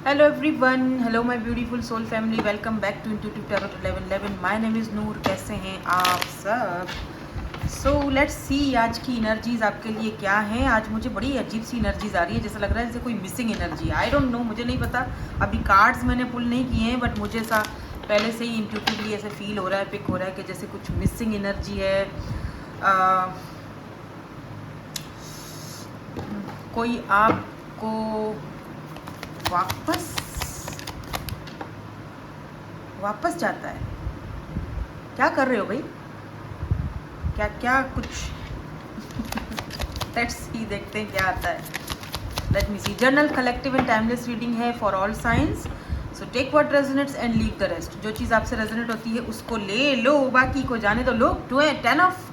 Hello everyone, hello my beautiful soul family, welcome back to Intuitive Tarot 1111. My name is नूर. कैसे हैं आप सब? So let's see आज की एनर्जीज आपके लिए क्या हैं. आज मुझे बड़ी अजीब सी एनर्जीज आ रही है, जैसा लग रहा है जैसे कोई missing energy. I don't know, मुझे नहीं पता. अभी कार्ड्स मैंने पुल नहीं किए हैं, बट मुझे ऐसा पहले से ही इंट्यूटिवली ऐसे फील हो रहा है, पिक हो रहा है कि जैसे कुछ मिसिंग एनर्जी है. कोई आपको वापस जाता है. क्या कर रहे हो भाई? क्या कुछ लेट्स सी, देखते हैं क्या आता है. Let me see. Journal collective and timeless reading है for all science. So take what resonates and leave the rest. जो चीज़ आपसे रेजोनेट होती है उसको ले लो, बाकी को जाने दो. लोग 10 ऑफ.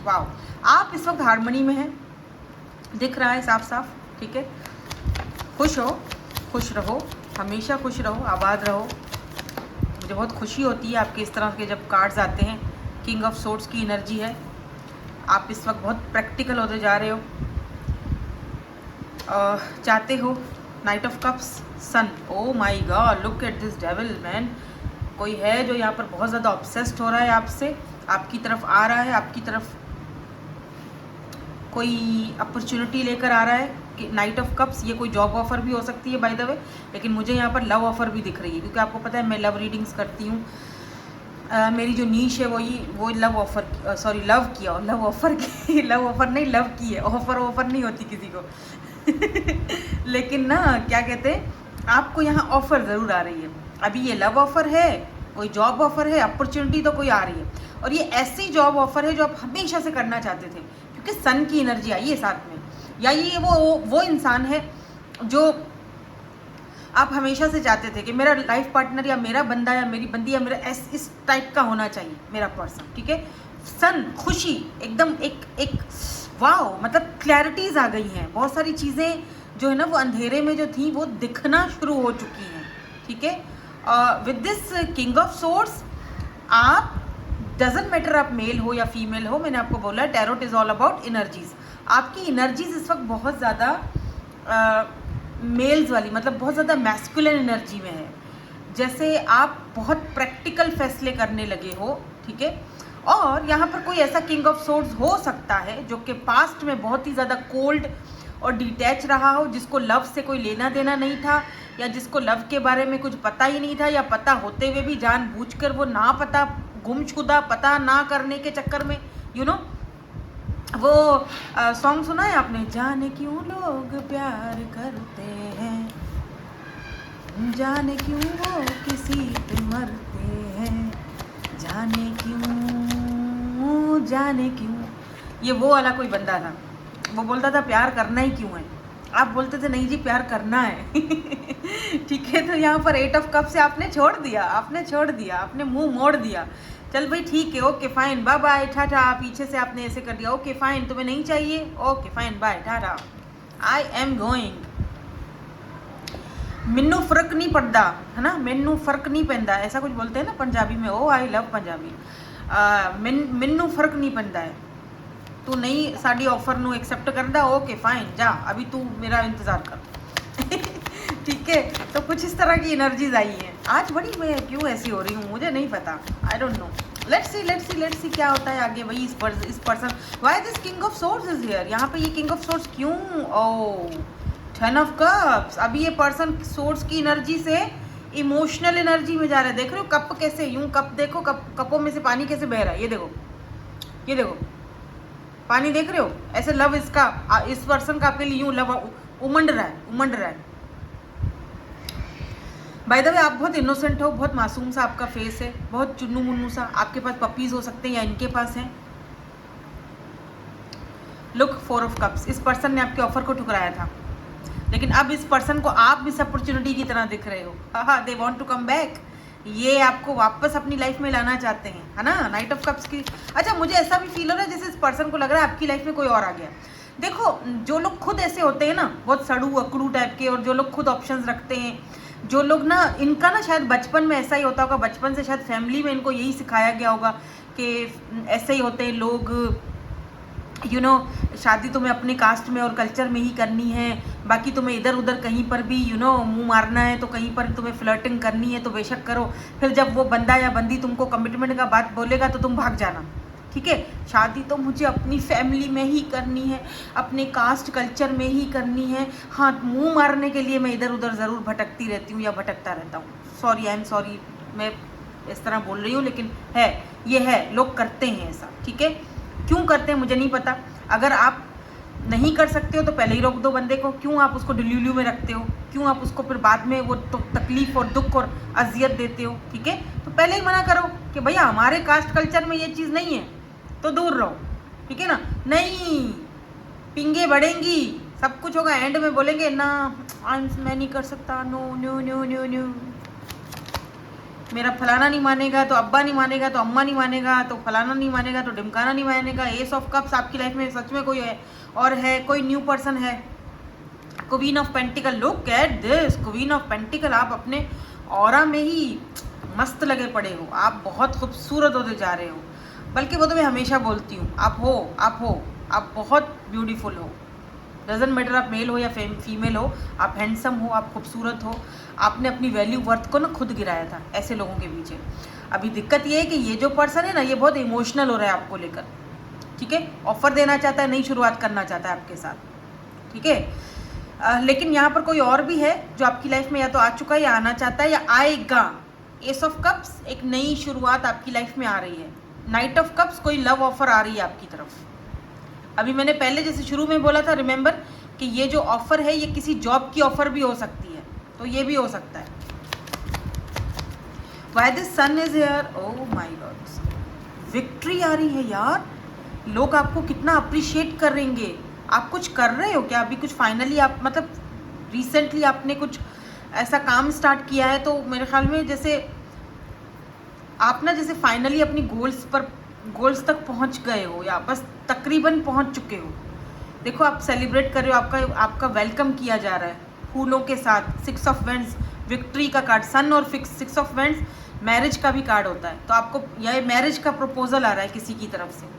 वाओ, आप इस वक्त हारमोनी में हैं, दिख रहा है साफ साफ. ठीक है, खुश हो, खुश रहो, हमेशा खुश रहो, आबाद रहो. मुझे बहुत खुशी होती है आपके इस तरह के जब कार्ड्स आते हैं. किंग ऑफ सोर्ड्स की एनर्जी है. आप इस वक्त बहुत प्रैक्टिकल होते जा रहे हो. चाहते हो. Knight of cups, son. Oh my god, look at this devil man. कोई है जो यहाँ पर बहुत ज़्यादा ऑब्सेस्ड हो रहा है आपसे, आपकी तरफ आ रहा है, आपकी तरफ कोई अपॉर्चुनिटी लेकर आ रहा है. कि नाइट ऑफ कप्स, ये कोई जॉब ऑफर भी हो सकती है बाय द वे, लेकिन मुझे यहाँ पर लव ऑफर भी दिख रही है, क्योंकि आपको पता है मैं लव रीडिंग्स करती हूँ. मेरी जो नीश है वो लव ऑफर, सॉरी लव किया, लव ऑफर की लव ऑफर नहीं, लव की है. ऑफर नहीं होती किसी को लेकिन ना क्या कहते हैं, आपको यहाँ ऑफर ज़रूर आ रही है. अभी ये लव ऑफर है, कोई जॉब ऑफर है, अपॉर्चुनिटी तो कोई आ रही है. और ये ऐसी जॉब ऑफर है जो आप हमेशा से करना चाहते थे, क्योंकि सन की एनर्जी आई है साथ में. या ये वो इंसान है जो आप हमेशा से चाहते थे कि मेरा लाइफ पार्टनर या मेरा बंदा या मेरी बंदी या मेरा इस टाइप का होना चाहिए मेरा पर्सन. ठीक है, सन, खुशी, एकदम एक वाओ, मतलब क्लैरिटीज आ गई हैं. बहुत सारी चीज़ें जो है ना वो अंधेरे में जो थी वो दिखना शुरू हो चुकी हैं. ठीक है, with this king of swords, आप डजेंट मैटर आप मेल हो या फीमेल हो, मैंने आपको बोला tarot is all about energies. आपकी एनर्जीज इस वक्त बहुत ज़्यादा मेल्स वाली, मतलब बहुत ज़्यादा मैस्कुलिन एनर्जी में है. जैसे आप बहुत प्रैक्टिकल फैसले करने लगे हो. ठीक है, और यहाँ पर कोई ऐसा किंग ऑफ सोर्ड्स हो सकता है जो कि पास्ट में बहुत ही ज़्यादा कोल्ड और डिटैच रहा हो, जिसको लव से कोई लेना देना नहीं था, या जिसको लव के बारे में कुछ पता ही नहीं था, या पता होते हुए भी जानबूझकर वो ना पता, गुमशुदा पता ना करने के चक्कर में, यू नो, वो सॉन्ग सुना है आपने, जाने क्यों लोग प्यार करते हैं, जाने क्यों वो किसी पे मरते हैं, जाने क्यों. ये वो वाला कोई बंदा था, वो बोलता था प्यार करना ही क्यों है. आप बोलते थे नहीं जी प्यार करना है. ठीक है, तो यहाँ पर 8 ऑफ कप से आपने छोड़ दिया, आपने मुंह मोड़ दिया. चल भाई ठीक है, okay fine, bye bye, ta-ta. पीछे से आपने ऐसे कर दिया, ओके फाइन, तुम्हें नहीं चाहिए, okay fine, bye, ta-ta, I am going. मैनू फर्क नहीं पड़ता है ना, मैनू फर्क नहीं पैंदा, ऐसा कुछ बोलते हैं ना पंजाबी में. ओ आई लव पंजाबी. मैनू फर्क नहीं पैंदा है. तू नहीं साड़ी ऑफर नू एक्सेप्ट करदा, ओके फाइन, जा अभी तू मेरा इंतज़ार कर. ठीक है, तो कुछ इस तरह की एनर्जीज आई हैं आज. बड़ी मैं क्यों ऐसी हो रही हूँ मुझे नहीं पता, I don't know. Let's see क्या होता है आगे. वही इस person, why this king of swords is here. यहाँ पे ये किंग ऑफ सोर्ड्स क्यों? ओ 10 ऑफ कप्स. अभी ये पर्सन सोर्ड्स की एनर्जी से इमोशनल एनर्जी में जा रहा है. देख रहे हो कप कैसे, यूं कप देखो, कपों में से पानी कैसे बह रहा है. ये देखो पानी देख रहे हो, ऐसे लव इसका, इस पर्सन का आपके लिए यूं लव उमंड रहा है. बाय द वे आप बहुत इनोसेंट हो, बहुत मासूम सा आपका फेस है, बहुत चुन्नू मुन्नू सा. आपके पास पपीज हो सकते हैं या इनके पास हैं. Look 4 of cups. इस पर्सन ने आपके ऑफर को ठुकराया था, लेकिन अब इस पर्सन को आप मिस अपॉर्चुनिटी की तरह दिख रहे हो. हाँ, they want to come back. ये आपको वापस अपनी लाइफ में लाना चाहते हैं, है ना. नाइट ऑफ कप्स की. अच्छा, मुझे ऐसा भी फील हो रहा है जैसे इस पर्सन को लग रहा है आपकी लाइफ में कोई और आ गया. देखो, जो लोग खुद ऐसे होते हैं ना, बहुत सड़ू अकड़ू टाइप के, और जो लोग खुद ऑप्शंस रखते हैं, जो लोग ना, इनका ना शायद बचपन में ऐसा ही होता होगा. बचपन से शायद फैमिली में इनको यही सिखाया गया होगा कि ऐसे ही होते हैं लोग, शादी तुम्हें अपने कास्ट में और कल्चर में ही करनी है, बाकी तुम्हें इधर उधर कहीं पर भी मुंह मारना है तो कहीं पर तुम्हें फ्लर्टिंग करनी है तो बेशक करो, फिर जब वो बंदा या बंदी तुमको कमिटमेंट का बात बोलेगा तो तुम भाग जाना। ठीक है, शादी तो मुझे अपनी फैमिली में ही करनी है, अपने कास्ट कल्चर में ही करनी है। हाँ, मुंह मारने के लिए मैं इधर उधर ज़रूर भटकती रहती हूँ या भटकता रहता हूँ। सॉरी, आई एम सॉरी, मैं इस तरह बोल रही हूँ, लेकिन ये है, लोग करते हैं ऐसा। ठीक है, क्यों करते हैं मुझे नहीं पता। अगर आप नहीं कर सकते हो तो पहले ही रोक दो बंदे को। क्यों आप उसको डिल्यूल्यू में रखते हो? क्यों आप उसको फिर बाद में वो तो तकलीफ और दुख और अजियत देते हो? ठीक है, तो पहले ही मना करो कि भैया हमारे कास्ट कल्चर में ये चीज़ नहीं है तो दूर रहो। ठीक है ना? नहीं, पिंगे बढ़ेंगी, सब कुछ होगा, एंड में बोलेंगे ना मैं नहीं कर सकता, no no no no no, मेरा फलाना नहीं मानेगा तो अब्बा नहीं मानेगा तो अम्मा नहीं मानेगा तो फलाना नहीं मानेगा तो ढिमकाना नहीं मानेगा। एस ऑफ कप्स आपकी लाइफ में सच में कोई है और है, कोई न्यू पर्सन है। Queen of pentacle, look at this, queen of pentacle, आप अपने ऑरा में ही मस्त लगे पड़े हो, आप बहुत खूबसूरत होते जा रहे हो। बल्कि वो तो मैं हमेशा बोलती हूँ, आप बहुत ब्यूटीफुल हो। डजंट मैटर आप मेल हो या फीमेल हो, आप हैंडसम हो, आप खूबसूरत हो। आपने अपनी वैल्यू वर्थ को ना खुद गिराया था ऐसे लोगों के पीछे। अभी दिक्कत ये है कि ये जो पर्सन है ना, ये बहुत इमोशनल हो रहा है आपको लेकर। ठीक है, ऑफर देना चाहता है, नई शुरुआत करना चाहता है आपके साथ। ठीक है, लेकिन यहाँ पर कोई और भी है जो आपकी लाइफ में या तो आ चुका है या आना चाहता है या आएगा। एस ऑफ कप्स, एक नई शुरुआत आपकी लाइफ में आ रही है। नाइट ऑफ कप्स, कोई लव ऑफर आ रही है आपकी तरफ। अभी मैंने पहले जैसे शुरू में बोला था, रिमेंबर, कि ये जो ऑफर है ये किसी जॉब की ऑफर भी हो सकती है, तो ये भी हो सकता है। Why this sun is here, oh my God, victory आ रही है यार। लोग आपको कितना अप्रिशिएट करेंगे। आप कुछ कर रहे हो क्या अभी? कुछ फाइनली आप मतलब रिसेंटली आपने कुछ ऐसा काम स्टार्ट किया है, तो मेरे ख्याल में जैसे आप ना जैसे फाइनली अपनी गोल्स तक पहुंच गए हो या बस तकरीबन पहुंच चुके हो। देखो, आप सेलिब्रेट कर रहे हो, आपका वेलकम किया जा रहा है फूलों के साथ। 6 ऑफ वेंड्स विक्ट्री का कार्ड, सन और 6 ऑफ वेंड्स मैरिज का भी कार्ड होता है। तो आपको यह मैरिज का प्रपोजल आ रहा है किसी की तरफ से।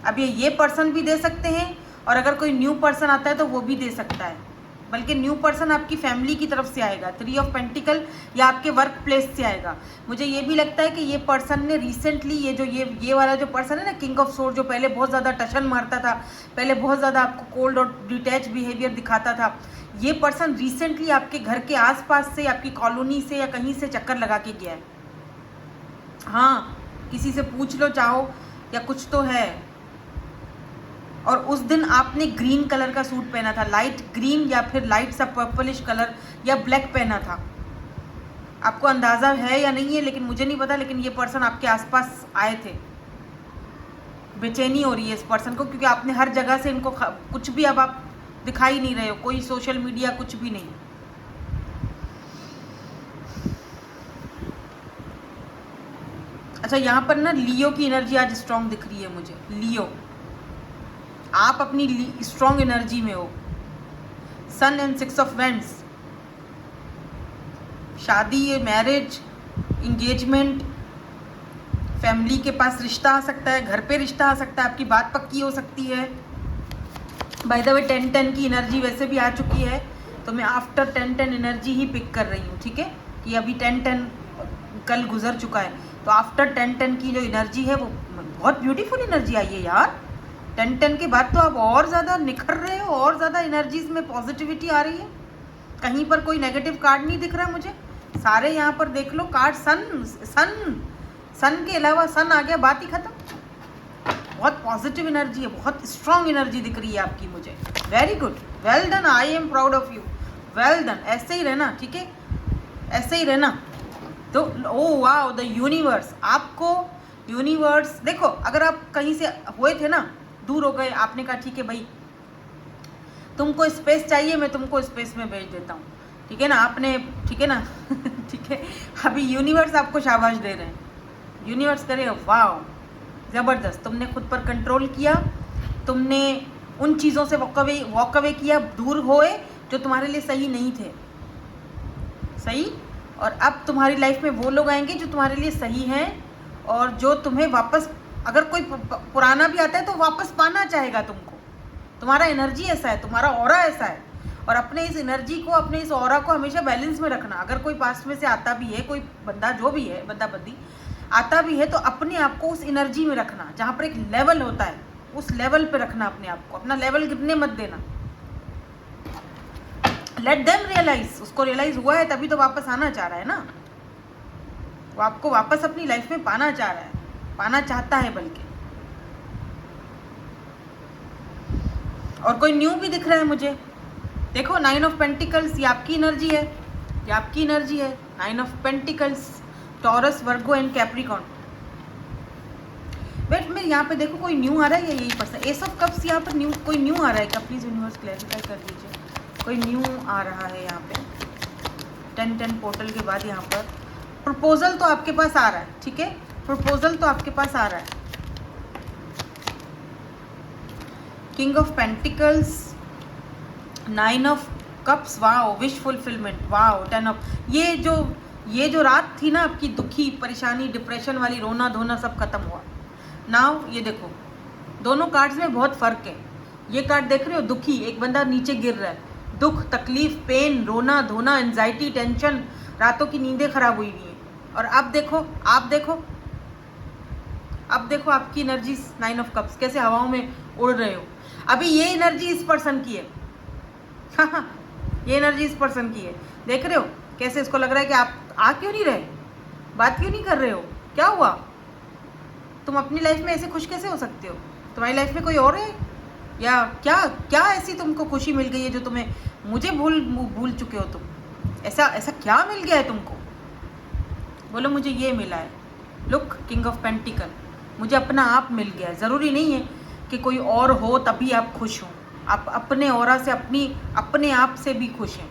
अब ये पर्सन भी दे सकते हैं और अगर कोई न्यू पर्सन आता है तो वो भी दे सकता है। बल्कि न्यू पर्सन आपकी फैमिली की तरफ से आएगा, 3 ऑफ पेंटिकल, या आपके वर्क प्लेस से आएगा। मुझे ये भी लगता है कि ये पर्सन ने रिसेंटली ये वाला जो पर्सन है ना, किंग ऑफ सोर्ड, जो पहले बहुत ज़्यादा टशन मारता था, पहले बहुत ज़्यादा आपको कोल्ड और डिटैच बिहेवियर दिखाता था, ये पर्सन रिसेंटली आपके घर के आसपास से, आपकी कॉलोनी से या कहीं से चक्कर लगा के गया है। हाँ, किसी से पूछ लो चाहो या कुछ तो है। और उस दिन आपने ग्रीन कलर का सूट पहना था, लाइट ग्रीन या फिर लाइट सा पर्पलिश कलर या ब्लैक पहना था। आपको अंदाज़ा है या नहीं है लेकिन मुझे नहीं पता, लेकिन ये पर्सन आपके आसपास आए थे। बेचैनी हो रही है इस पर्सन को, क्योंकि आपने हर जगह से इनको कुछ भी, अब आप दिखाई नहीं रहे हो, कोई सोशल मीडिया कुछ भी नहीं। अच्छा, यहाँ पर ना लियो की एनर्जी आज स्ट्रॉन्ग दिख रही है मुझे। लियो, आप अपनी स्ट्रॉन्ग एनर्जी में हो। सन एंड 6 ऑफ वेंड्स, शादी, मैरिज, इंगेजमेंट, फैमिली के पास रिश्ता आ सकता है, घर पे रिश्ता आ सकता है, आपकी बात पक्की हो सकती है। बाय द वे 10-10 की एनर्जी वैसे भी आ चुकी है, तो मैं आफ्टर 10-10 एनर्जी ही पिक कर रही हूँ। ठीक है, कि अभी 10-10 कल गुजर चुका है, तो आफ्टर 10-10 की जो एनर्जी है वो बहुत ब्यूटीफुल एनर्जी आई है यार। 10-10 के बाद तो आप और ज़्यादा निखर रहे हो, और ज़्यादा एनर्जीज में पॉजिटिविटी आ रही है। कहीं पर कोई नेगेटिव कार्ड नहीं दिख रहा है मुझे, सारे यहाँ पर देख लो कार्ड सन के अलावा सन आ गया, बात ही खत्म। बहुत पॉजिटिव एनर्जी है, बहुत स्ट्रॉन्ग एनर्जी दिख रही है आपकी मुझे। Very good, well done, I am proud of you, well done. ऐसे ही रहना, ठीक है, ऐसे ही रहना। तो ओ वाओ, द यूनिवर्स, आपको यूनिवर्स, देखो अगर आप कहीं से हुए थे ना, दूर हो गए, आपने कहा ठीक है भाई तुमको स्पेस चाहिए, मैं तुमको स्पेस में भेज देता हूँ, ठीक है ना, आपने, ठीक है ना ठीक है, अभी यूनिवर्स आपको शाबाश दे रहे हैं। यूनिवर्स करेगा वाह ज़बरदस्त, तुमने खुद पर कंट्रोल किया, तुमने उन चीज़ों से वॉक अवे किया, दूर होए जो तुम्हारे लिए सही नहीं थे, सही। और अब तुम्हारी लाइफ में वो लोग आएंगे जो तुम्हारे लिए सही हैं और जो तुम्हें वापस अगर कोई पुराना भी आता है तो वापस पाना चाहेगा तुमको। तुम्हारा एनर्जी ऐसा है, तुम्हारा ऑरा ऐसा है। और अपने इस एनर्जी को, अपने इस ऑरा को हमेशा बैलेंस में रखना। अगर कोई पास्ट में से आता भी है, कोई बंदा जो भी है, बंदा बंदी आता भी है, तो अपने आप को उस एनर्जी में रखना जहाँ पर एक लेवल होता है, उस लेवल पे रखना अपने आप को। अपना लेवल गिरने मत देना। Let them realise. उसको रियलाइज हुआ है तभी तो वापस आना चाह रहा है ना। वो आपको वापस अपनी लाइफ में पाना चाह रहा है, पाना चाहता है बल्कि। और कोई न्यू भी दिख रहा है मुझे। देखो 9 ऑफ पेंटिकल्स, ये आपकी एनर्जी है, ये आपकी एनर्जी है। 9 of pentacles, Taurus, Virgo and Capricorn. Wait, मैं यहाँ पे देखो कोई न्यू आ रहा है या यही पर्सन। एस ऑफ कप्स, यहाँ पर न्यू, कोई न्यू आ रहा है क्या? प्लीज यूनिवर्स क्लैरिफाई कर दीजिए। कोई न्यू आ रहा है यहाँ पे 10-10 पोर्टल के बाद। यहाँ पर प्रपोजल तो आपके पास आ रहा है, ठीक है, प्रपोजल तो आपके पास आ रहा है। King of pentacles, 9 of cups, wow, wish fulfilment, wow, 10 of. ये जो रात थी ना आपकी, दुखी, परेशानी, डिप्रेशन वाली, रोना धोना, सब खत्म हुआ। नाउ ये देखो, दोनों कार्ड्स में बहुत फर्क है। ये कार्ड देख रहे हो, दुखी, एक बंदा नीचे गिर रहा है, दुख, तकलीफ, पेन, रोना धोना, एंजाइटी, टेंशन, रातों की नींदें खराब हुई हुई है। और अब देखो, अब देखो आपकी एनर्जी 9 ऑफ कप्स, कैसे हवाओं में उड़ रहे हो। अभी ये एनर्जी इस पर्सन की है। हाँ, ये एनर्जी इस पर्सन की है। देख रहे हो कैसे इसको लग रहा है कि आप आ क्यों नहीं रहे, बात क्यों नहीं कर रहे हो, क्या हुआ? तुम अपनी लाइफ में ऐसे खुश कैसे हो सकते हो? तुम्हारी लाइफ में कोई और है या क्या ऐसी तुमको खुशी मिल गई है जो तुम्हें, मुझे भूल चुके हो तुम? ऐसा क्या मिल गया है तुमको? बोलो मुझे ये मिला है। लुक, किंग ऑफ पेंटिकल, मुझे अपना आप मिल गया है। ज़रूरी नहीं है कि कोई और हो तभी आप खुश हो। आप अपने ऑरा से, अपने आप से भी खुश हैं।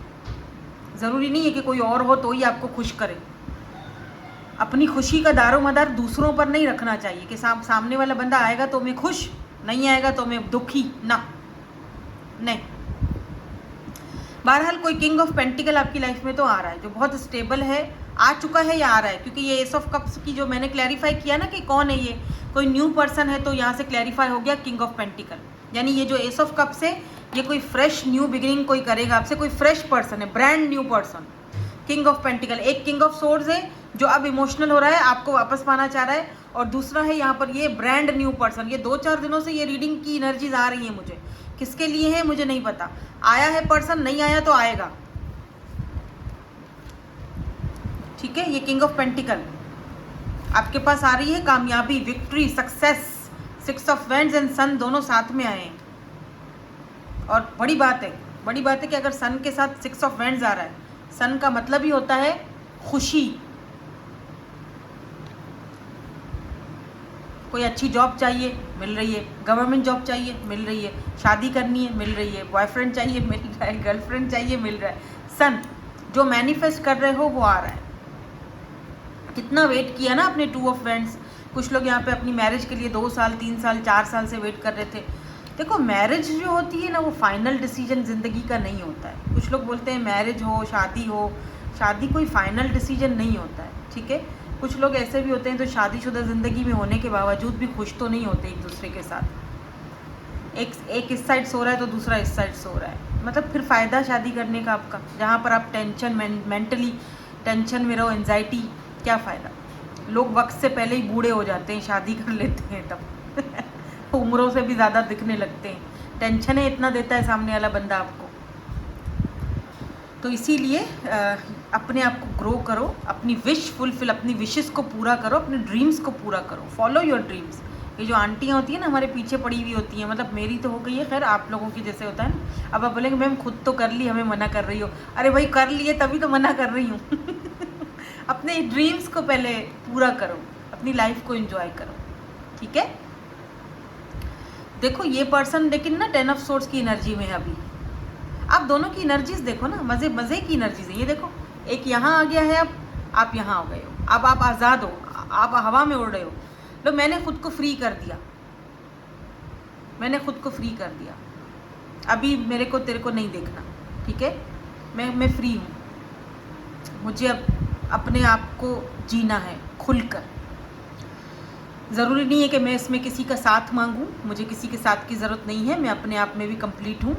ज़रूरी नहीं है कि कोई और हो तो ही आपको खुश करे। अपनी खुशी का दारोमदार दूसरों पर नहीं रखना चाहिए कि सामने वाला बंदा आएगा तो मैं खुश, नहीं आएगा तो मैं दुखी, ना, नहीं। बहरहाल कोई किंग ऑफ पेंटिकल आपकी लाइफ में तो आ रहा है, जो बहुत स्टेबल है, आ चुका है या आ रहा है। क्योंकि ये एस ऑफ कप्स की जो मैंने क्लैरिफाई किया ना कि कौन है ये, कोई न्यू पर्सन है, तो यहाँ से क्लैरिफाई हो गया किंग ऑफ पेंटिकल। यानी ये जो एस ऑफ कप्स है, ये कोई फ्रेश न्यू बिगिनिंग कोई करेगा आपसे, कोई फ्रेश पर्सन है, brand new person. King of pentacle, एक किंग ऑफ सोर्ड्स है जो अब इमोशनल हो रहा है, आपको वापस पाना चाह रहा है, और दूसरा है यहाँ पर ये ब्रांड न्यू पर्सन। ये 2-4 दिनों से ये रीडिंग की एनर्जीज आ रही है मुझे। किसके लिए है मुझे नहीं पता। आया है पर्सन, नहीं आया तो आएगा, ठीक है। ये किंग ऑफ पेंटिकल आपके पास आ रही है, कामयाबी, victory, success. 6 of wands and sun दोनों साथ में आए हैं। और बड़ी बात है कि अगर सन के साथ 6 ऑफ वेंड्स आ रहा है, सन का मतलब ही होता है खुशी। कोई अच्छी जॉब चाहिए, मिल रही है। गवर्नमेंट जॉब चाहिए, मिल रही है। शादी करनी है, मिल रही है। बॉयफ्रेंड चाहिए, मिल रहा है। गर्लफ्रेंड चाहिए, मिल रहा है। सन, जो मैनिफेस्ट कर रहे हो वो आ रहा है। कितना वेट किया ना अपने 2 ऑफ वेंड्स। कुछ लोग यहाँ पे अपनी मैरिज के लिए 2 साल, 3 साल, 4 साल से वेट कर रहे थे। देखो, मैरिज जो होती है ना, वो फाइनल डिसीजन ज़िंदगी का नहीं होता है। कुछ लोग बोलते हैं मैरिज हो, शादी कोई फाइनल डिसीजन नहीं होता है, ठीक है। कुछ लोग ऐसे भी होते हैं तो शादीशुदा ज़िंदगी में होने के बावजूद भी खुश तो नहीं होते एक दूसरे के साथ। एक इस साइड सो रहा है तो दूसरा इस साइड सो रहा है। मतलब फिर फ़ायदा शादी करने का आपका, जहाँ पर आप मेंटली टेंशन में रहो, एंजाइटी, क्या फ़ायदा। लोग वक्त से पहले ही बूढ़े हो जाते हैं, शादी कर लेते हैं तब उम्रों से भी ज़्यादा दिखने लगते हैं। टेंशन है इतना देता है सामने वाला बंदा आपको। तो इसीलिए अपने आप को ग्रो करो, अपनी विश फुलफिल, अपनी विशेस को पूरा करो, अपने ड्रीम्स को पूरा करो। Follow your dreams. ये जो आंटियाँ होती हैं ना, हमारे पीछे पड़ी हुई होती हैं, मतलब मेरी तो हो गई है, खैर आप लोगों की जैसे होता है ना। अब आप बोलेंगे मैम खुद तो कर ली, हमें मना कर रही हो। अरे भाई, कर लिए तभी तो मना कर रही हूँ अपने ड्रीम्स को पहले पूरा करो, अपनी लाइफ को एंजॉय करो, ठीक है। देखो ये पर्सन लेकिन ना 10 ऑफ सोर्ड्स की एनर्जी में है अभी। आप दोनों की एनर्जीज देखो ना, मज़े की एनर्जीज है। ये देखो, एक यहाँ आ गया है, अब आप यहाँ आ गए हो, अब आप आज़ाद हो, आप हवा में उड़ रहे हो। लो, मैंने खुद को फ्री कर दिया, अभी मेरे को तेरे को नहीं देखना, ठीक है। मैं फ्री हूँ, मुझे अब अपने आप को जीना है खुलकर। ज़रूरी नहीं है कि मैं इसमें किसी का साथ मांगूं, मुझे किसी के साथ की ज़रूरत नहीं है, मैं अपने आप में भी कंप्लीट हूँ।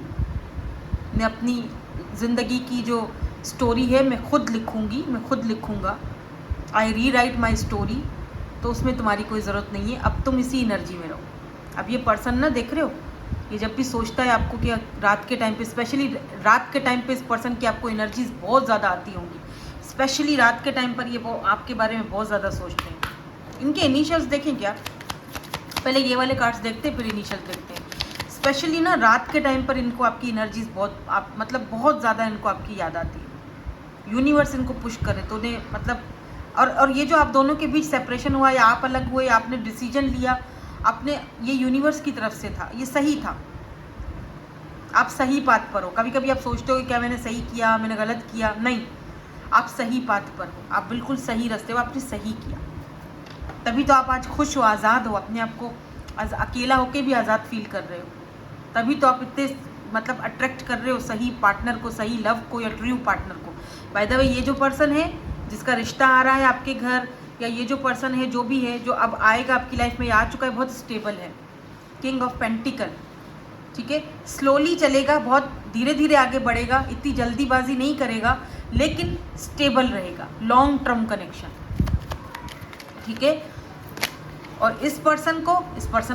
मैं अपनी ज़िंदगी की जो स्टोरी है मैं खुद लिखूँगी, मैं खुद लिखूँगा। आई री राइट माई स्टोरी। तो उसमें तुम्हारी कोई ज़रूरत नहीं है। अब तुम इसी एनर्जी में रहो। अब ये पर्सन ना, देख रहे हो, ये जब भी सोचता है आपको कि रात के टाइम पे, स्पेशली रात के टाइम पे इस पर्सन की आपको एनर्जीज बहुत ज़्यादा आती होंगी। स्पेशली रात के टाइम पर ये वो आपके बारे में बहुत ज़्यादा सोचते हैं। इनके इनिशियल्स देखें क्या, पहले ये वाले कार्ड्स देखते हैं फिर इनिशियल्स देखते हैं। स्पेशली ना रात के टाइम पर इनको आपकी एनर्जीज बहुत मतलब बहुत ज़्यादा इनको आपकी याद आती है। यूनिवर्स इनको पुश करे तो उन्हें मतलब, और ये जो आप दोनों के बीच सेपरेशन हुआ या आप अलग हुए, आपने डिसीजन लिया, आपने, ये यूनिवर्स की तरफ से था, ये सही था, आप सही पाथ पर हो। कभी कभी आप सोचते हो कि क्या मैंने सही किया, मैंने गलत किया, नहीं, आप सही पाथ पर हो, आप बिल्कुल सही रास्ते हो, आपने सही किया। तभी तो आप आज खुश हो, आज़ाद हो, अपने आप को अकेला होके भी आज़ाद फील कर रहे हो। तभी तो आप इतने मतलब अट्रैक्ट कर रहे हो सही पार्टनर को, सही लव को या ट्रू पार्टनर को। बाय द वे, ये जो पर्सन है जिसका रिश्ता आ रहा है आपके घर, या ये जो पर्सन है जो भी है, जो अब आएगा आपकी लाइफ में, आ चुका है, बहुत स्टेबल है, किंग ऑफ पेंटिकल, ठीक है। स्लोली चलेगा, बहुत धीरे धीरे आगे बढ़ेगा, इतनी जल्दीबाजी नहीं करेगा, लेकिन स्टेबल रहेगा, लॉन्ग टर्म कनेक्शन, ठीक है। और इस पर्सन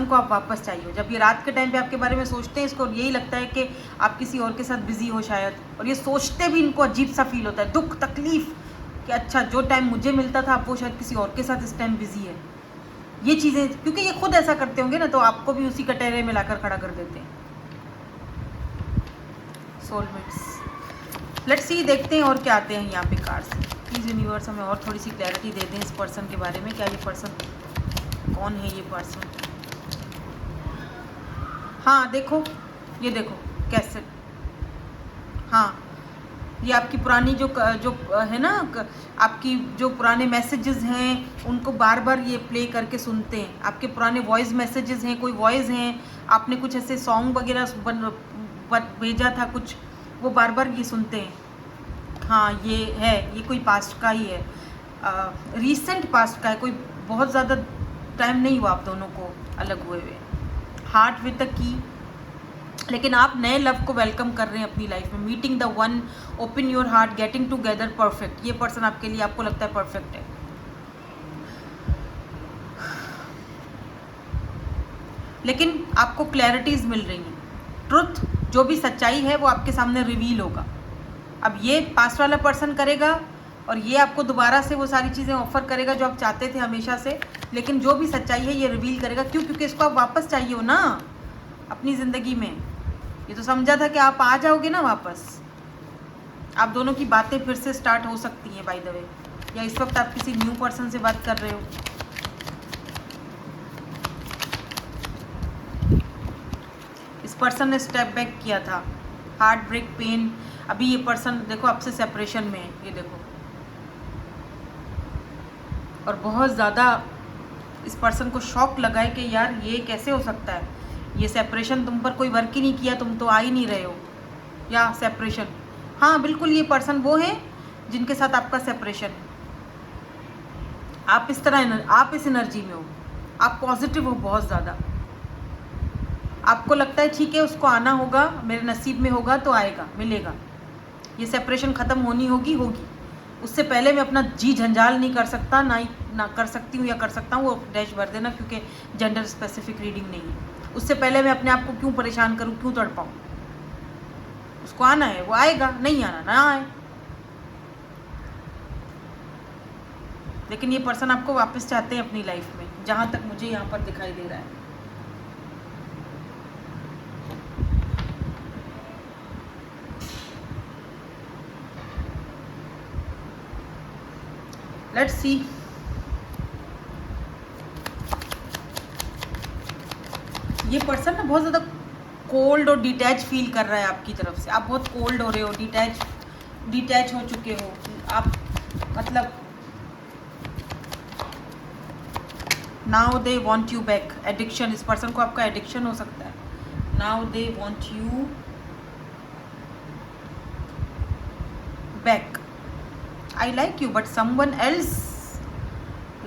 को आप वापस चाहिए। जब ये रात के टाइम पे आपके बारे में सोचते हैं, इसको यही लगता है कि आप किसी और के साथ बिजी हो शायद, और ये सोचते भी इनको अजीब सा फील होता है, दुख तकलीफ, कि अच्छा जो टाइम मुझे मिलता था, अब वो शायद किसी और के साथ इस टाइम बिजी है। ये चीज़ें, क्योंकि ये खुद ऐसा करते होंगे ना, तो आपको भी उसी कटहरे में लाकर खड़ा कर देते हैं। सोलमेट्स, लेट्स सी, देखते हैं और क्या आते हैं यहाँ पे कार्ड्स। प्लीज़ यूनिवर्स हमें और थोड़ी सी क्लैरिटी दे दें इस पर्सन के बारे में। क्या ये पर्सन, कौन है ये पर्सन? हाँ देखो, ये देखो कैसे, हाँ, ये आपकी पुरानी जो है ना, आपकी जो पुराने मैसेजेस हैं उनको बार बार ये प्ले करके सुनते हैं। आपके पुराने वॉइस मैसेजेस हैं, कोई वॉइस हैं, आपने कुछ ऐसे सॉन्ग वगैरह भेजा था कुछ, वो बार बार ये सुनते हैं। हाँ ये है, ये कोई पास्ट का ही है, रीसेंट पास्ट का है, कोई बहुत ज़्यादा टाइम नहीं हुआ आप दोनों को अलग हुए हुए। हार्ट विद द की, लेकिन आप नए लव को वेलकम कर रहे हैं अपनी लाइफ में। Meeting the one, open your heart, getting together, perfect. ये पर्सन आपके लिए, आपको लगता है परफेक्ट है। लेकिन आपको क्लैरिटीज मिल रही हैं, ट्रुथ, जो भी सच्चाई है वो आपके सामने रिवील होगा। अब ये पास्ट वाला पर्सन करेगा और ये आपको दोबारा से वो सारी चीज़ें ऑफर करेगा जो आप चाहते थे हमेशा से, लेकिन जो भी सच्चाई है ये रिवील करेगा। क्यों? क्योंकि इसको आप वापस चाहिए हो ना अपनी ज़िंदगी में। ये तो समझा था कि आप आ जाओगे ना वापस, आप दोनों की बातें फिर से स्टार्ट हो सकती हैं बाय द वे, या इस वक्त आप किसी न्यू पर्सन से बात कर रहे हो। इस पर्सन ने स्टेप बैक किया था, हार्ट ब्रेक, पेन। अभी ये पर्सन देखो आपसे सेपरेशन में है, ये देखो, और बहुत ज़्यादा इस पर्सन को शॉक लगा है कि यार ये कैसे हो सकता है, ये सेपरेशन तुम पर कोई वर्क ही नहीं किया, तुम तो आ ही नहीं रहे हो, या सेपरेशन। हाँ बिल्कुल, ये पर्सन वो है जिनके साथ आपका सेपरेशन है। आप इस तरह, आप इस एनर्जी में हो, आप पॉजिटिव हो बहुत ज़्यादा। आपको लगता है ठीक है उसको आना होगा, मेरे नसीब में होगा तो आएगा, मिलेगा, ये सेपरेशन ख़त्म होनी होगी, उससे पहले मैं अपना जी झंझाल नहीं कर सकता, ना कर सकती हूँ, या कर सकता हूँ वो डैश भर देना, क्योंकि जेंडर स्पेसिफिक रीडिंग नहीं है। उससे पहले मैं अपने आप को क्यों परेशान करूँ, क्यों तड़पाऊँ? उसको आना है वो आएगा, नहीं आना ना आए। लेकिन ये पर्सन आपको वापस चाहते हैं अपनी लाइफ में, जहाँ तक मुझे यहाँ पर दिखाई दे रहा है। लेट्स सी, ये पर्सन ना बहुत ज़्यादा कोल्ड और डिटैच फील कर रहा है आपकी तरफ से। आप बहुत कोल्ड हो रहे हो, डिटैच हो चुके हो आप, मतलब now they want you back. Addiction, इस पर्सन को आपका एडिक्शन हो सकता है। Now they want you back. I like you but someone else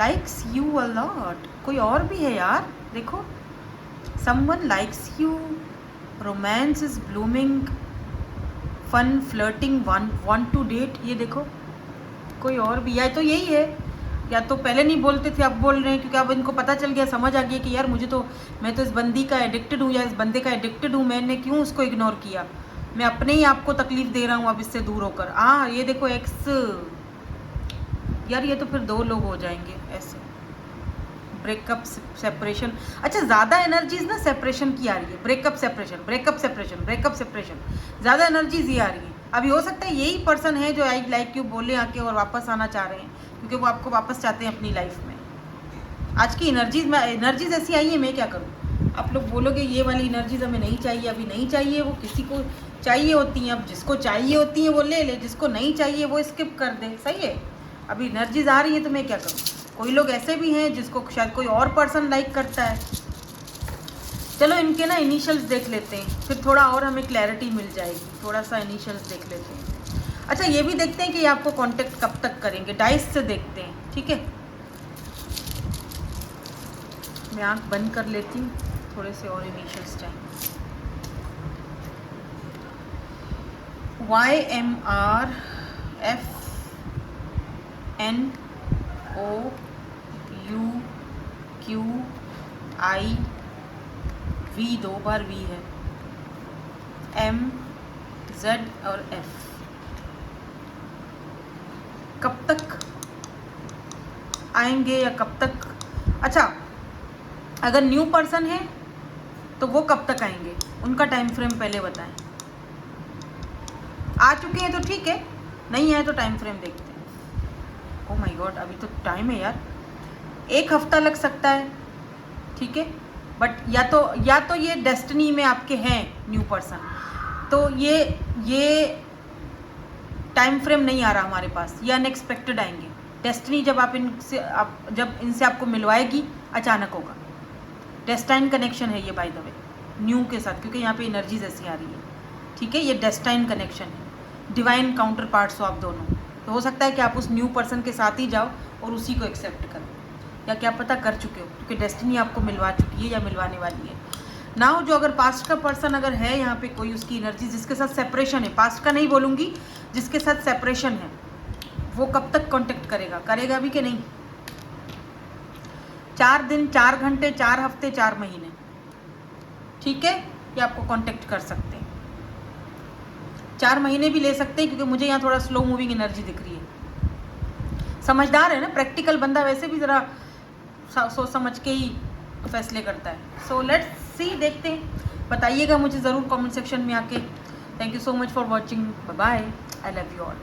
likes you a lot, कोई और भी है यार, देखो someone likes you, romance is blooming, fun flirting, want to date, ये देखो कोई और भी, या तो यही है, या तो पहले नहीं बोलते थे अब बोल रहे हैं, क्योंकि अब इनको पता चल गया, समझ आ गया कि यार मैं तो इस बंदी का एडिक्टेड हूँ या इस बंदे का एडिक्टेड हूँ, मैंने क्यों उसको इग्नोर किया, मैं अपने ही आपको तकलीफ दे रहा हूँ अब इससे दूर होकर। ये देखो एक्स, यार ये तो फिर दो लोग हो जाएंगे ऐसे, ब्रेकअप सेपरेशन। अच्छा ज़्यादा एनर्जीज ना सेपरेशन की आ रही है, breakup separation, breakup separation, breakup separation, ज़्यादा एनर्जीज ये आ रही है। अभी हो सकता है यही पर्सन है जो आई लाइक यू बोले आके और वापस आना चाह रहे हैं, क्योंकि वो आपको वापस चाहते हैं अपनी लाइफ में। आज की एनर्जीज ऐसी आई है, मैं क्या करूँ। आप लोग बोलोगे ये वाली एनर्जीज हमें नहीं चाहिए, अभी नहीं चाहिए, वो किसी को चाहिए होती हैं, अब जिसको चाहिए होती हैं वो ले ले, जिसको नहीं चाहिए वो स्किप कर दे, सही है। अभी एनर्जीज आ रही है तो मैं क्या करूँ। कोई लोग ऐसे भी हैं जिसको शायद कोई और पर्सन लाइक करता है। चलो इनके ना इनिशियल्स देख लेते हैं, फिर थोड़ा और हमें क्लैरिटी मिल जाएगी, थोड़ा सा इनिशियल्स देख लेते हैं। अच्छा ये भी देखते हैं कि ये आपको कांटेक्ट कब तक करेंगे, डाइस से देखते हैं, ठीक है। मैं आंख बंद कर लेती हूँ, थोड़े से और इनिशियल्स चाहिए। YMR FNO UQI V, 2 बार V है, MZ और F। कब तक आएंगे या कब तक। अच्छा अगर न्यू पर्सन है तो वो कब तक आएंगे, उनका टाइम फ्रेम पहले बताएं। आ चुके हैं तो ठीक है, नहीं आए तो टाइम फ्रेम देखते हैं। ओह माय गॉड, अभी तो टाइम है यार, 1 हफ्ता लग सकता है, ठीक है। बट या तो ये डेस्टिनी में आपके हैं न्यू पर्सन, तो ये टाइम फ्रेम नहीं आ रहा हमारे पास, ये अनएक्सपेक्टेड आएंगे। डेस्टिनी जब जब इनसे आपको मिलवाएगी अचानक होगा। डेस्टाइन कनेक्शन है ये बाय द वे न्यू के साथ, क्योंकि यहाँ पे एनर्जीज ऐसी आ रही है, ठीक है। ये डेस्टाइन कनेक्शन है, डिवाइन काउंटर पार्ट्स हो आप दोनों। तो हो सकता है कि आप उस न्यू पर्सन के साथ ही जाओ और उसी को एक्सेप्ट करो, या क्या पता कर चुके हो, क्योंकि डेस्टिनी आपको मिलवा चुकी है या मिलवाने वाली है। नाउ जो अगर पास्ट का पर्सन अगर है यहाँ पे कोई, उसकी एनर्जी जिसके साथ सेपरेशन है, पास्ट का नहीं बोलूँगी, जिसके साथ सेपरेशन है, वो कब तक कांटेक्ट करेगा भी कि नहीं। 4 दिन, 4 घंटे, 4 हफ्ते, 4 महीने, ठीक है, ये आपको कांटेक्ट कर सकते हैं। 4 महीने भी ले सकते हैं, क्योंकि मुझे यहाँ थोड़ा स्लो मूविंग एनर्जी दिख रही है। समझदार है ना, प्रैक्टिकल बंदा वैसे भी ज़रा सोच समझ के ही फैसले करता है। सो लेट्स सी, देखते हैं, बताइएगा मुझे ज़रूर कमेंट सेक्शन में आके। Thank you so much for watching, bye bye, I love you all.